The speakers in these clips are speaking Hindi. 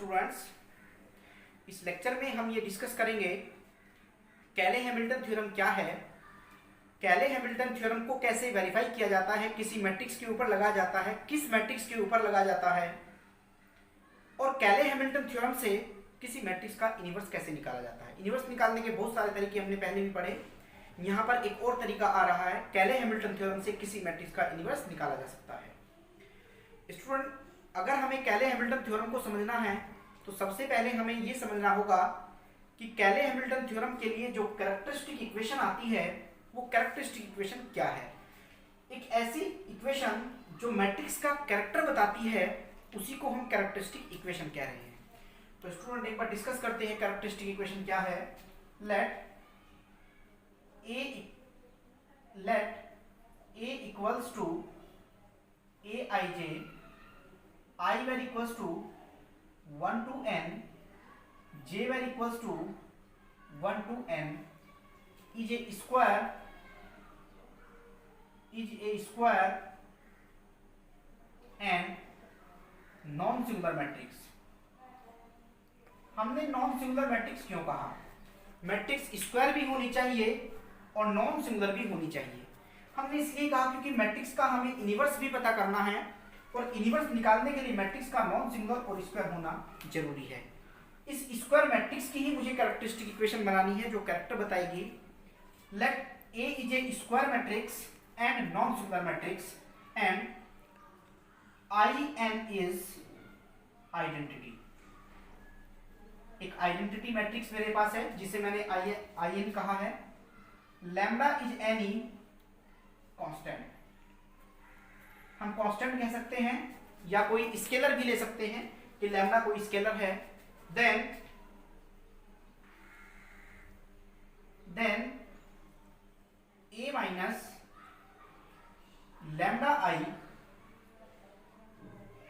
स्टूडेंट्स, इस लेक्चर में हम ये डिस्कस करेंगे कैले-हैमिल्टन थ्योरम क्या है, कैले-हैमिल्टन थ्योरम को कैसे वेरीफाई किया जाता है, किसी मैट्रिक्स के ऊपर लगाया जाता है, किस मैट्रिक्स के ऊपर लगाया जाता है, और कैले-हैमिल्टन थ्योरम से किसी मैट्रिक्स का इन्वर्स कैसे निकाला जाता है। इन्वर्स निकालने के बहुत सारे तरीके हमने पहले भी पढ़े। यहाँ पर एक और तरीका आ रहा है, कैले-हैमिल्टन थ्योरम से किसी मैट्रिक्स का इन्वर्स निकाला जा सकता है। स्टूडेंट, अगर हमें कैले-हैमिल्टन थ्योरम को समझना है तो सबसे पहले हमें ये समझना होगा कि कैले-हैमिल्टन थ्योरम के लिए जो कैरेक्टरिस्टिक इक्वेशन आती है वो कैरेक्टरिस्टिक इक्वेशन क्या है। एक ऐसी इक्वेशन जो मैट्रिक्स का कैरेक्टर बताती है उसी को हम कैरेक्टरिस्टिक इक्वेशन कह रहे हैं। तो स्टूडेंट एक बार डिस्कस करते हैं कैरेक्टरिस्टिक इक्वेशन क्या है। Let a equals to aij I were equals to 1 to n, j were equals to 1 to n is a square and non singular matrix. हमने नॉन सिंगुलर मैट्रिक्स क्यों कहा? मैट्रिक्स स्क्वायर भी होनी चाहिए और नॉन सिंगुलर भी होनी चाहिए। हमने इसलिए कहा क्योंकि मैट्रिक्स का हमें इन्वर्स भी पता करना है और इन्वर्स निकालने के लिए मैट्रिक्स का नॉन सिंगुलर और स्क्वायर होना जरूरी है। इस स्क्वायर मैट्रिक्स की ही मुझे कैरेक्टरिस्टिक इक्वेशन बनानी है जो कैरेक्टर बताएगी। Let A is a square matrix and non singular matrix and In is identity. एक आइडेंटिटी मैट्रिक्स मेरे पास है जिसे मैंने In कहा है। लैम्डा इज एनी कांस्टेंट, हम कांस्टेंट कह सकते हैं या कोई स्केलर भी ले सकते हैं कि लैम्डा कोई स्केलर है। Then a minus lambda I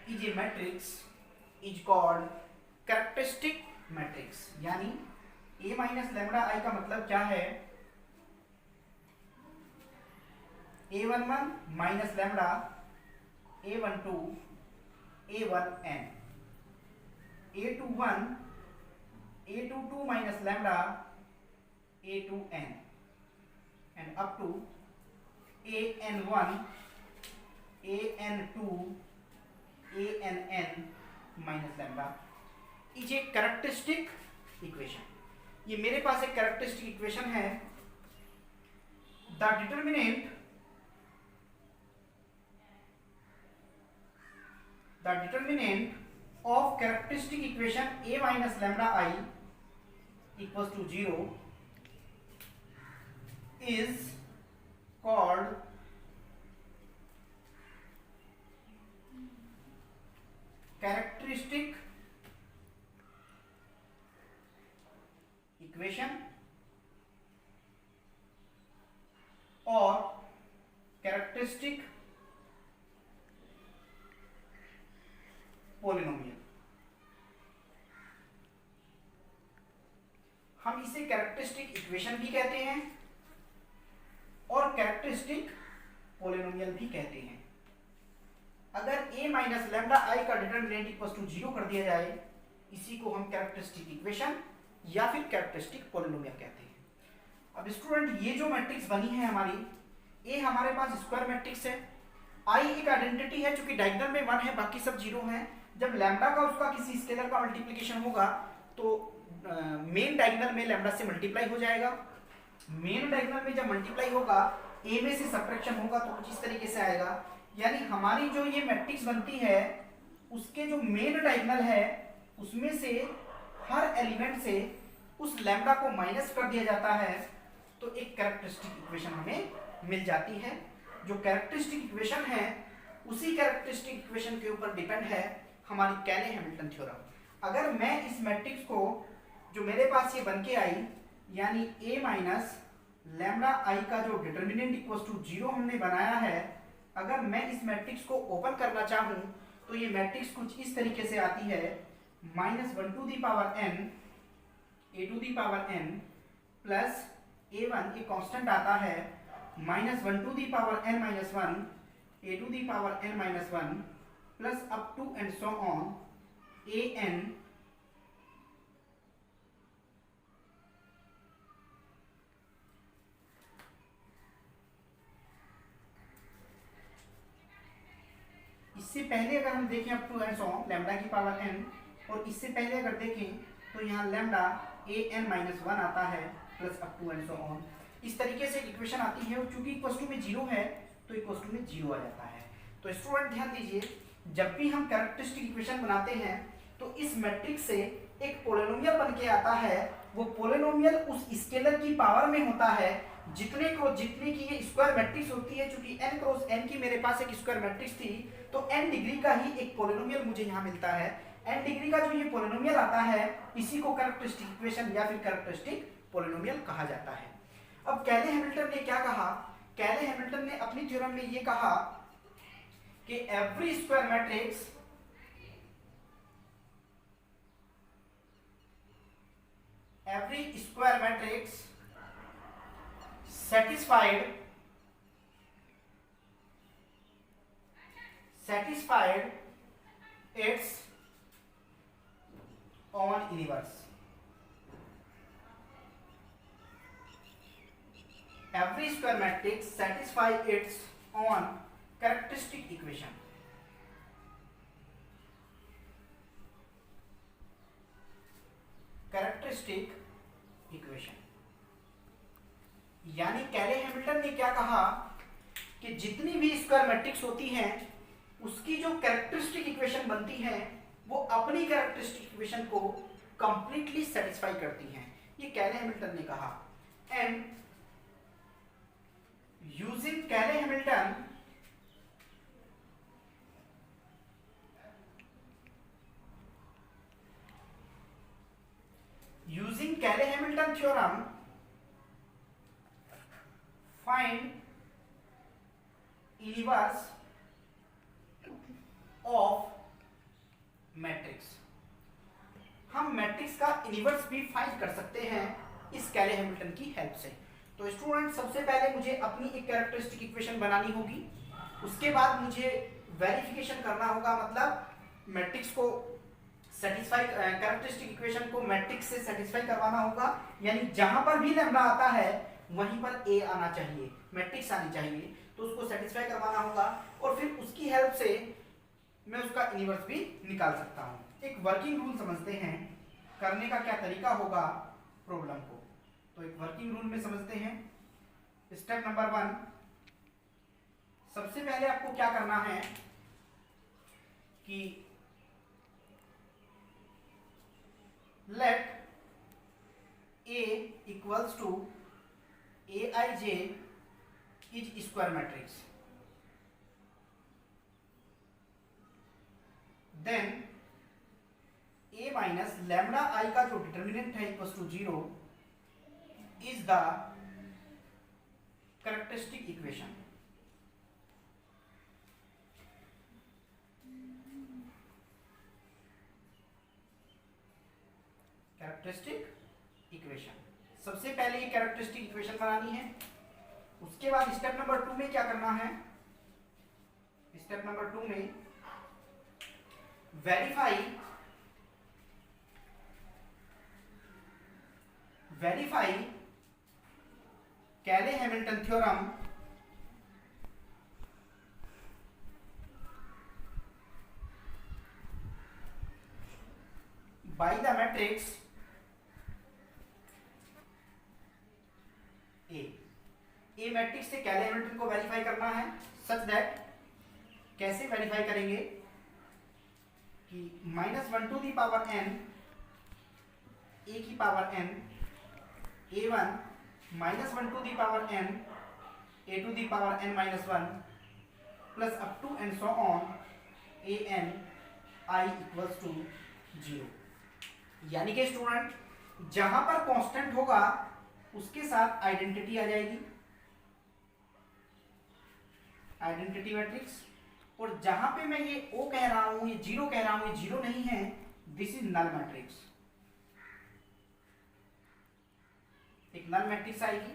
is a matrix is called characteristic matrix. यानी a माइनस लैम्डा आई का मतलब क्या है? a11 minus lambda a12 a1n, a21 a22 minus lambda a2n and up to an1 an2 ann minus lambda is a characteristic equation। ये मेरे पास एक कैरेक्टरिस्टिक इक्वेशन है। The determinant of characteristic equation a minus lambda I equals to 0 is called characteristic equation or characteristic polynomial. हम इसे कैरेक्टरिस्टिक इक्वेशन भी कहते हैं और कैरेक्टरिस्टिक पोलिनोमियल भी कहते हैं। अगर a माइनस लैम्डा आई का डिटरमिनेंट इक्वल्स टू 0 कर दिया जाए इसी को हम कैरेक्टरिस्टिक इक्वेशन या फिर कैरेक्टरिस्टिक पोलिनोमियल कहते हैं। अब स्टूडेंट ये जो मैट्रिक्स बनी है हमारी, a हमारे पास स्क्वायर मैट्रिक्स है, i एक आइडेंटिटी है चूंकि डायगोनल में 1 है बाकी सब 0 हैं। जब लैम्डा का उसका किसी स्केलर का मल्टीप्लिकेशन होगा तो मेन डायगोनल में लैम्डा से मल्टीप्लाई हो जाएगा। मेन डायगोनल में जब मल्टीप्लाई होगा a में से सब्ट्रैक्शन होगा तो कुछ इस तरीके से आएगा। यानी हमारी जो ये मैट्रिक्स बनती है उसके जो मेन डायगोनल है उसमें से हर एलिमेंट से उस लैम्डा को माइनस कर दिया जाता है तो एक कैरेक्टरिस्टिक इक्वेशन हमें मिल जाती है। जो कैरेक्टरिस्टिक इक्वेशन है उसी कैरेक्टरिस्टिक इक्वेशन के ऊपर डिपेंड है हमारी कैले-हैमिल्टन थ्योरम। अगर मैं इस मैट्रिक्स को जो मेरे पास ये बन के आई यानी a माइनस लैम्डा आई का जो डिटरमिनेंट इक्वल्स टू 0 हमने बनाया है, अगर मैं इस मैट्रिक्स को ओपन करना चाहूँ तो ये मैट्रिक्स कुछ इस तरीके से आती है। -1 to the power n a to the power n plus a1 ये कांस्टेंट आता है -1 to the power n minus 1 a to the power n minus 1 plus up to and so on a n इससे पहले अगर हम देखें up to and so lambda की पावर n, और इससे पहले अगर देखें तो यहाँ लैम्डा an-1 आता है plus up to and so on. इस तरीके से इक्वेशन आती है, और चूंकि इक्वल टू में 0 है तो इक्वल टू में 0 आ जाता है। तो स्टूडेंट ध्यान दीजिए, जब भी हम कैरेक्टरिस्टिक इक्वेशन बनाते हैं तो इस मैट्रिक्स से एक पोलिनोमियल बन के आता है। वो पोलिनोमियल उस स्केलर की पावर में होता है जितने की ये स्क्वायर मैट्रिक्स होती है। चूंकि n क्रॉस n की मेरे पास एक स्क्वायर मैट्रिक्स थी, तो n डिग्री का ही एक पोलिनोमियल मुझे यहाँ मिलता है। n डिग्री का जो ये पोलिनोमियल आता है, इसी को कैरेक्टरिस्टिक इक्वेशन या फिर कैरेक्टरिस्टिक पोलिनोमियल कहा जाता है। अब कैले हैमिल्टन ने क्या कहा? कैले हैमिल्टन ने अपनी थ्योरम में ये कहा कि every square matrix satisfied its own inverse. Every square matrix satisfy its own characteristic equation. Characteristic equation यानी कैले हैमिल्टन ने क्या कहा कि जितनी भी स्क्वायर मैट्रिक्स होती हैं उसकी जो कैरेक्टरिस्टिक इक्वेशन बनती है वो अपनी कैरेक्टरिस्टिक इक्वेशन को कंप्लीटली सेटिस्फाई करती हैं। ये कैले हैमिल्टन ने कहा। एंड यूजिंग कैले Hamilton theorem, find inverse of matrix. हम मैट्रिक्स का इनवर्स भी फाइंड कर सकते हैं इस कैले हैमिल्टन की हेल्प से। तो स्टूडेंट, सबसे पहले मुझे अपनी एक कैरेक्टरिस्टिक इक्वेशन बनानी होगी, उसके बाद मुझे वेरिफिकेशन करना होगा, मतलब मैट्रिक्स को सेटिस्फाई, कैरेक्टरिस्टिक इक्वेशन को मैट्रिक्स से सेटिस्फाई करवाना होगा। यानी जहां पर भी लैम्डा आता है वहीं पर ए आना चाहिए, मैट्रिक्स आनी चाहिए, तो उसको सेटिस्फाई करवाना होगा, और फिर उसकी हेल्प से मैं उसका इनवर्स भी निकाल सकता हूं। एक वर्किंग रूल समझते हैं, करने का क्या तरीका होगा प्रॉब्लम को। तो एक वर्किंग रूल में समझते हैं। स्टेप नंबर 1, सबसे पहले आपको क्या करना है कि let A equals to Aij is square matrix, then A minus lambda I का जो डिटर्मिनेंट है equals to 0 is the characteristic equation। Characteristic equation, सबसे पहले ये कैरेक्टरिस्टिक इक्वेशन बनानी है। उसके बाद स्टेप नंबर 2 में क्या करना है? स्टेप नंबर 2 में वेरीफाई कैले Hamilton theorem by the matrix A matrix से कैले हैमिल्टन को वेरीफाई करना है, सच दैट कैसे वेरीफाई करेंगे कि -1 to the power n a की power n a1 -1 to the power n a to the power n -1 plus up to and so on an I equals to 0। यानी कि स्टूडेंट, जहां पर कांस्टेंट होगा उसके साथ आइडेंटिटी आ जाएगी, आइडेंटिटी मैट्रिक्स, और जहां पे मैं ये O कह रहा हूं, ये 0 कह रहा हूं, ये 0 नहीं है, दिस इज नल मैट्रिक्स। एक नल मैट्रिक्स आएगी।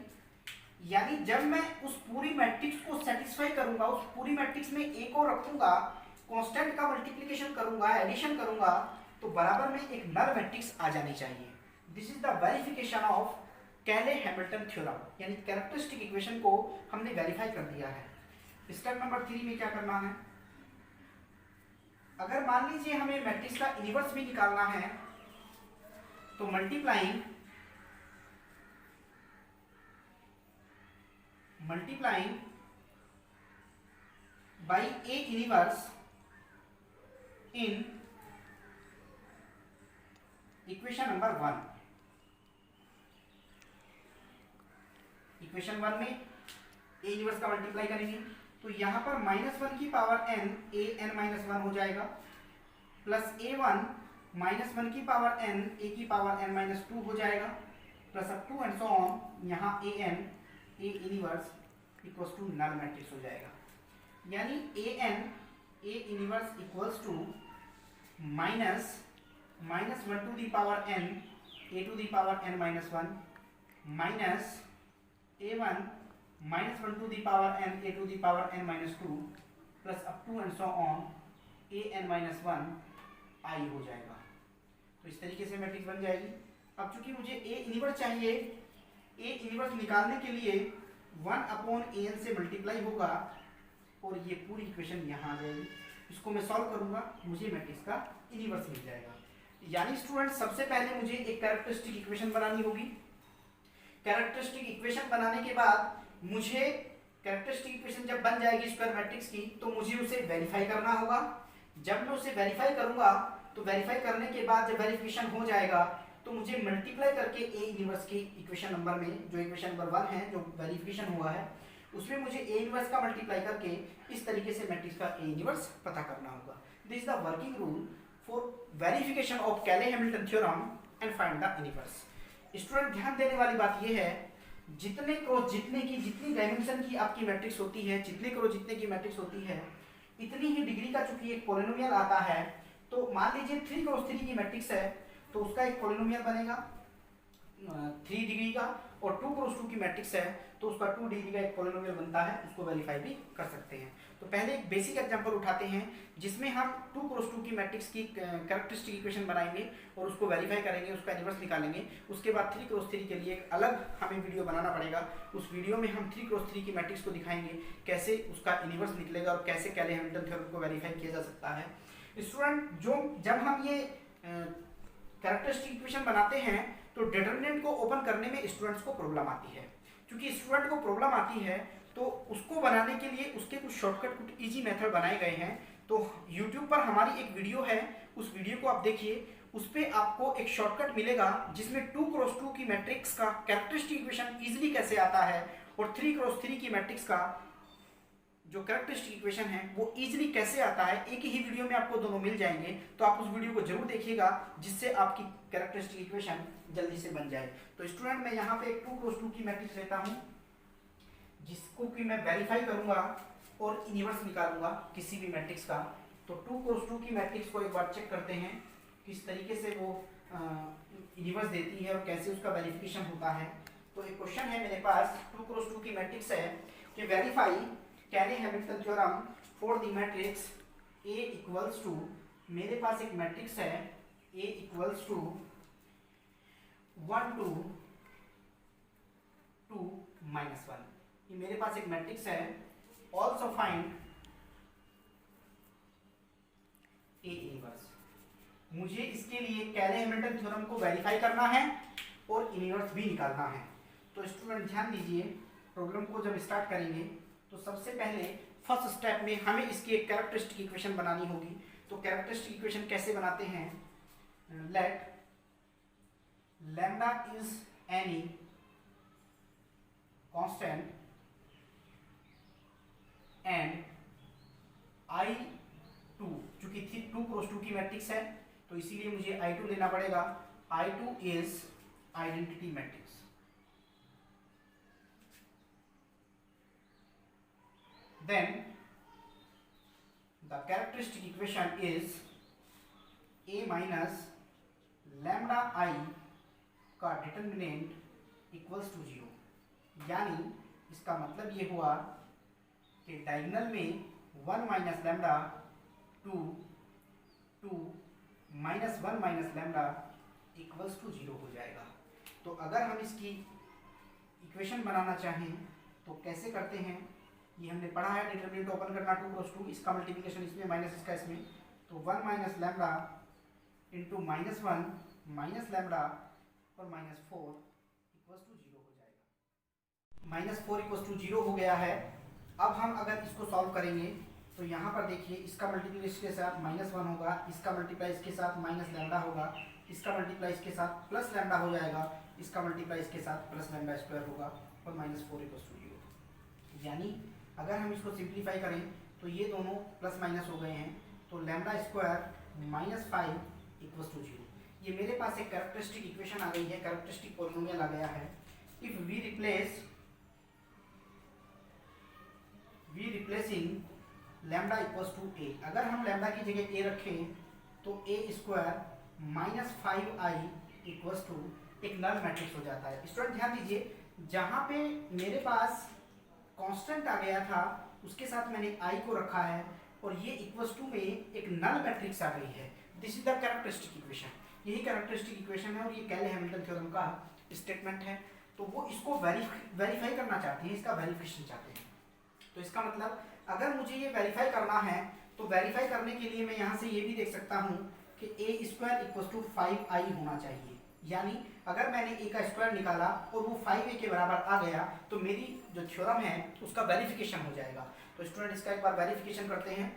यानी जब मैं उस पूरी मैट्रिक्स को सेटिस्फाई करूंगा, उस पूरी मैट्रिक्स में A को रखूंगा, कांस्टेंट का मल्टीप्लिकेशन करूंगा, एडिशन करूंगा, तो बराबर में एक नल मैट्रिक्स आ जानी चाहिए। This is the verification of कैले हैमिल्टन थ्योरम, यानी कैरेक्टरिस्टिक इक्वेशन को हमने वेरीफाई कर दिया है। स्टेप नंबर 3 में क्या करना है? अगर मान लीजिए हमें मैट्रिक्स का इनवर्स भी निकालना है तो multiplying by A inverse in equation number 1। Equation 1 में ए इनवर्स का मल्टीप्लाई करेंगे तो यहां पर -1 की पावर n a n - 1 हो जाएगा, प्लस a1 -1 की पावर n a की पावर n - 2 हो जाएगा, plus up to and so on यहाँ a n a inverse equals to null matrix हो जाएगा। यानी a n a inverse equals to -1 to the power n a to the power n - 1 minus a1 -1 to the power n a to the power n - 2 plus up to and so on a n - 1 i हो जाएगा। तो इस तरीके से मैट्रिक्स बन जाएगी। अब चूंकि मुझे a इनवर्स चाहिए, a इनवर्स निकालने के लिए 1/an से मल्टीप्लाई होगा और ये पूरी इक्वेशन यहाँ आ जाएगी। इसको मैं सॉल्व करूंगा, मुझे मैट्रिक्स का इनवर्स मिल जाएगा। यानी स्टूडेंट सबसे पहले मुझे एक कैरेक्टरिस्टिक इक्वेशन बनानी होगी। कैरेक्टरिस्टिक इक्वेशन बनाने के बाद मुझे कैरेक्टरिस्टिक इक्वेशन जब बन जाएगी स्क्वायर मैट्रिक्स की तो मुझे उसे वेरीफाई करना होगा। जब मैं उसे वेरीफाई करूंगा तो वेरीफाई करने के बाद जब वेरिफिकेशन हो जाएगा तो मुझे मल्टीप्लाई करके ए इनवर्स की इक्वेशन नंबर में, जो इक्वेशन नंबर 1 है जो वेरिफिकेशन हुआ है, उसमें मुझे ए इनवर्स का मल्टीप्लाई करके इस तरीके से मैट्रिक्स का ए इनवर्स पता करना होगा। This is the working rule for verification of Cayley Hamilton theorem and find the inverse. Student ध्यान देने वाली बात यह है, जितने क्रॉस जितने की जितनी डायमेंशन की आपकी मैट्रिक्स होती है, जितने क्रॉस जितने की मैट्रिक्स होती है, इतनी ही डिग्री का चूंकि एक पॉलिनोमियल आता है। तो मान लीजिए 3x3 की मैट्रिक्स है तो उसका एक पॉलिनोमियल बनेगा 3 डिग्री का, और 2x2 की मैट्रिक्स है तो उसका 2 डिग्री का एक पॉलिनोमियल बनता है। उसको वेरीफाई भी कर सकते हैं। तो पहले एक बेसिक एग्जांपल उठाते हैं जिसमें हम 2x2 की मैट्रिक्स की कैरेक्टरिस्टिक इक्वेशन बनाएंगे और उसको वेरीफाई करेंगे, उसका इनवर्स निकालेंगे। उसके बाद 3x3 के लिए एक अलग हमें वीडियो बनाना पड़ेगा। उस वीडियो में हम 3x3 की मैट्रिक्स को दिखाएंगे कैसे उसका इनवर्स निकलेगा और कैसे कैले-हैमिल्टन थ्योरम को वेरीफाई किया जा सकता है। स्टूडेंट जब हम ये कैरेक्टरिस्टिक इक्वेशन बनाते हैं तो डिटरमिनेंट को ओपन करने में स्टूडेंट्स को प्रॉब्लम आती है। क्योंकि स्टूडेंट को प्रॉब्लम आती है तो उसको बनाने के लिए उसके कुछ शॉर्टकट, कुछ इजी मेथड बनाए गए हैं। तो YouTube पर हमारी एक वीडियो है, उस वीडियो को आप देखिए। उस पर आपको एक शॉर्टकट मिलेगा जिसमें 2x2 की मैट्रिक्स का कैरेक्टरिस्टिक इक्वेशन इजीली कैसे आता है और 3x3 की मैट्रिक्स का जो कैरेक्टरिस्टिक इक्वेशन है वो इजीली कैसे आता है। एक ही वीडियो में आपको दोनों मिल जाएंगे। तो आप उस वीडियो को जरूर देखिएगा जिससे आपकी कैरेक्टरिस्टिक इक्वेशन जल्दी से बन जाए। तो स्टूडेंट मैं यहाँ पे एक 2x2 की मैट्रिक्स लेता हूँ जिसको कि मैं वेरीफाई करूंगा और इनवर्स निकालूंगा किसी भी मैट्रिक्स का। तो 2x2 की मैट्रिक्स को एक बार चेक करते हैं किस तरीके से वो इनवर्स देती है और कैसे उसका वेरिफिकेशन होता है। तो एक क्वेश्चन है मेरे पास, 2x2 की मैट्रिक्स है कि verify Cayley Hamilton theorem for the matrix A equals to, मेरे पास एक मैट्रिक्स है A इक्वल्स टू 1 2 2 -1। ये मेरे पास एक मैट्रिक्स है। Also find A inverse. मुझे इसके लिए कैले-हैमिल्टन थ्योरम को वेरीफाई करना है और इनवर्स भी निकालना है। तो स्टूडेंट ध्यान दीजिए, प्रॉब्लम को जब स्टार्ट करेंगे तो सबसे पहले फर्स्ट स्टेप में हमें इसकी एक कैरेक्टरिस्टिक इक्वेशन बनानी होगी। तो कैरेक्टरिस्टिक इक्वेशन कैसे बनाते हैं, let lambda is any constant and I2, चूंकि 2x2 की मैट्रिक्स है तो इसीलिए मुझे I2 लेना पड़ेगा। I2 is identity matrix. Then the characteristic equation is A minus lambda I का डिटर्मिनेंट इक्वल्स टू 0। यानी इसका मतलब ये हुआ कि डायगोनल में 1 minus lambda 2 2 minus 1 minus lambda equals to 0 हो जाएगा। तो अगर हम इसकी इक्वेशन बनाना चाहें तो कैसे करते हैं, ये हमने पढ़ा है। डिटरमिनेंट ओपन करना 2x2, इसका मल्टीप्लिकेशन इसमें माइनस इसका इसमें, तो 1 minus lambda into -1 minus lambda और -4 इक्वल्स टू 0 हो जाएगा। -4 इक्वल्स टू 0 हो गया है। अब हम अगर इसको सॉल्व करेंगे तो यहाँ पर देखिए इसका मल्टीप्लाई इसके साथ -1 होगा, इसका मल्टीप्लाई इसके साथ माइनस लैम्डा होगा, इसका मल्टीप्लाई इसके साथ प्लस लैम्डा हो जाएगा, इसका मल्टीप्लाई इसके साथ प्लस लैम्डा स्क्वायर होगा और -4 इक्वल्स टू 0। यानी अगर हम इसको सिंप्लीफाई करें तो ये दोनों प्लस माइनस हो गए हैं, तो लैम्डा स्क्वायर -5 इक्वल्स टू 0। ये मेरे पास एक कैरेक्टरिस्टिक इक्वेशन आ गई है, कैरेक्टरिस्टिक पॉलिनोमियल आ गया है। If we replacing lambda equals to a, अगर हम लैम्डा की जगह ए रखें तो a² -5i इक्वल्स टू एक नल मैट्रिक्स हो जाता है। स्टूडेंट ध्यान दीजिए, जहाँ पे मेरे पास कांस्टेंट आ गया था उसके साथ मैंने i को रखा है और ये इक्वल्स टू में एक नल मैट्रिक्स आ गई है। This is the characteristic equation. यही कैरेक्टरिस्टिक इक्वेशन है और ये कैले हैमिल्टन थ्योरम का स्टेटमेंट है। तो वो इसको वेरीफाई करना चाहते हैं, इसका वेरिफिकेशन चाहते हैं। तो इसका मतलब अगर मुझे ये वेरीफाई करना है तो वेरीफाई करने के लिए मैं यहाँ से ये भी देख सकता हूँ कि a² इक्वल्स टू 5i होना चाहिए। यानी अगर मैंने a का स्क्वायर निकाला और वो 5a के बराबर आ गया तो मेरी जो थ्योरम है उसका वेरिफिकेशन हो जाएगा। तो स्टूडेंट इसका एक बार वेरिफिकेशन करते हैं।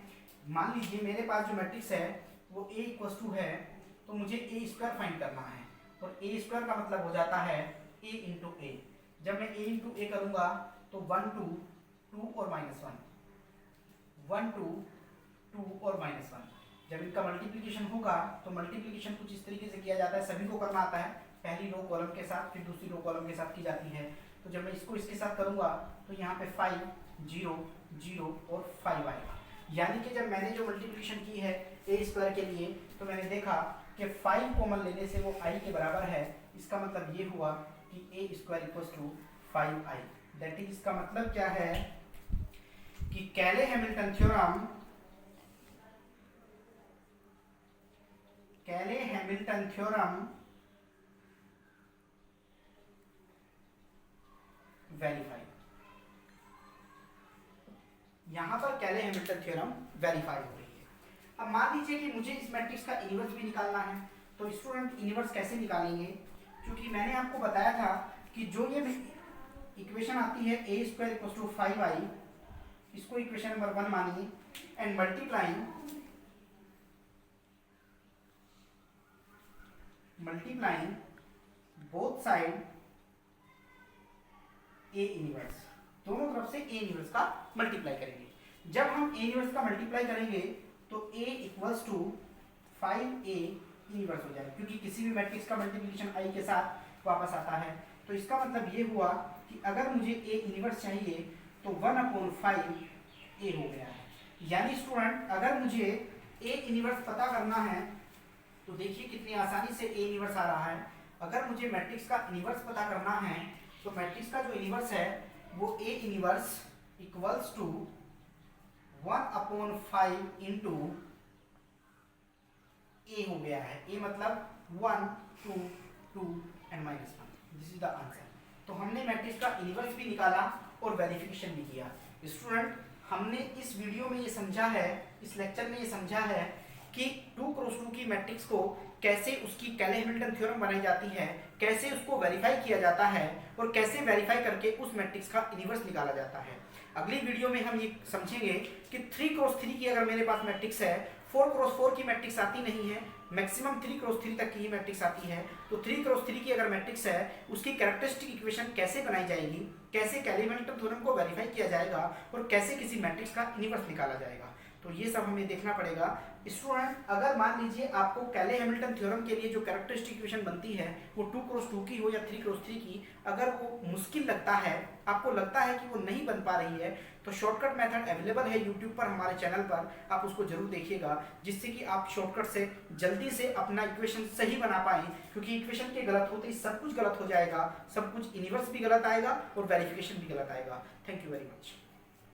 मान लीजिए मेरे पास जो मैट्रिक्स है वो a इक्वल्स टू है, तो मुझे a² फाइंड करना है और a² का मतलब हो जाता है a इंटू ए। जब मैं a इंटू ए करूँगा तो 1 2 2 और -1, 1 2 2 और -1। जब इनका मल्टीप्लिकेशन होगा तो मल्टीप्लिकेशन कुछ इस तरीके से किया जाता है, सभी को करना आता है। पहली रो कॉलम के साथ फिर दूसरी रो कॉलम के साथ की जाती है। तो जब मैं इसको इसके साथ करूँगा तो यहाँ पे 5 0 0 और 5 आएगा। यानी कि जब मैंने जो मल्टीप्लिकेशन की है a² के लिए तो मैंने देखा कि 5 कॉमन लेने से वो i के बराबर है। इसका मतलब ये हुआ कि a² equals to 5i। That is, इसका मतलब क्या है कि कैले हैमिल्टन थ्योरम वेरीफाई। यहां पर कैले हैमिल्टन थ्योरम वेरीफाई हो रही है। अब मान लीजिए कि मुझे इस मैट्रिक्स का इनवर्स भी निकालना है, तो स्टूडेंट इनवर्स कैसे निकालेंगे? क्योंकि मैंने आपको बताया था कि जो ये इक्वेशन आती है a² इक्वल्स टू 5i, इसको इक्वेशन नंबर 1 मानिए and multiplying both side a inverse, दोनों तरफ से a इनवर्स का मल्टीप्लाई करेंगे। जब हम a इनवर्स का मल्टीप्लाई करेंगे तो a equals to 5a inverse हो जाएगा, क्योंकि किसी भी मैट्रिक्स का मल्टीप्लिकेशन i के साथ वापस आता है। तो इसका मतलब ये हुआ कि अगर मुझे a इनवर्स चाहिए तो 1/5 a हो गया है। यानी स्टूडेंट अगर मुझे a इनवर्स पता करना है तो देखिए कितनी आसानी से a इनवर्स आ रहा है। अगर मुझे मैट्रिक्स का इनवर्स पता करना है तो मैट्रिक्स का जो इनवर्स है वो a inverse equals to 1/5 into a हो गया है। a मतलब 1 2 2 and -1। This is the answer. तो हमने मैट्रिक्स का इनवर्स भी निकाला और वेरिफिकेशन भी किया। स्टूडेंट हमने इस वीडियो में ये समझा है, इस लेक्चर में ये समझा है कि 2x2 की मैट्रिक्स को कैसे उसकी कैले हैमिल्टन थ्योरम बनाई जाती है, कैसे उसको वेरीफाई किया जाता है और कैसे वेरीफाई करके उस मैट्रिक्स का इनवर्स निकाला जाता है। अगली वीडियो में हम ये समझेंगे कि 3x3 की अगर मेरे पास मैट्रिक्स है, 4x4 की मैट्रिक्स आती नहीं है, मैक्सिमम 3x3 तक की ही मैट्रिक्स आती है, तो 3x3 की अगर मैट्रिक्स है उसकी कैरेक्टरिस्टिक इक्वेशन कैसे बनाई जाएगी, कैसे कैले हैमिल्टन थ्योरम को वेरीफाई किया जाएगा और कैसे किसी मैट्रिक्स का इनवर्स निकाला जाएगा। तो ये सब हमें देखना पड़ेगा। स्टूडेंट अगर मान लीजिए आपको कैले हैमिल्टन थ्योरम के लिए जो कैरेक्टरिस्टिक इक्वेशन बनती है वो 2x2 की हो या 3x3 की, अगर वो मुश्किल लगता है, आपको लगता है कि वो नहीं बन पा रही है, तो शॉर्टकट मेथड अवेलेबल है यूट्यूब पर, हमारे चैनल पर, आप उसको जरूर देखिएगा, जिससे कि आप शॉर्टकट से जल्दी से अपना इक्वेशन सही बना पाएं। क्योंकि इक्वेशन के गलत होते ही सब कुछ गलत हो जाएगा, सब कुछ इनवर्स भी गलत आएगा और वेरिफिकेशन भी गलत आएगा। Thank you very much.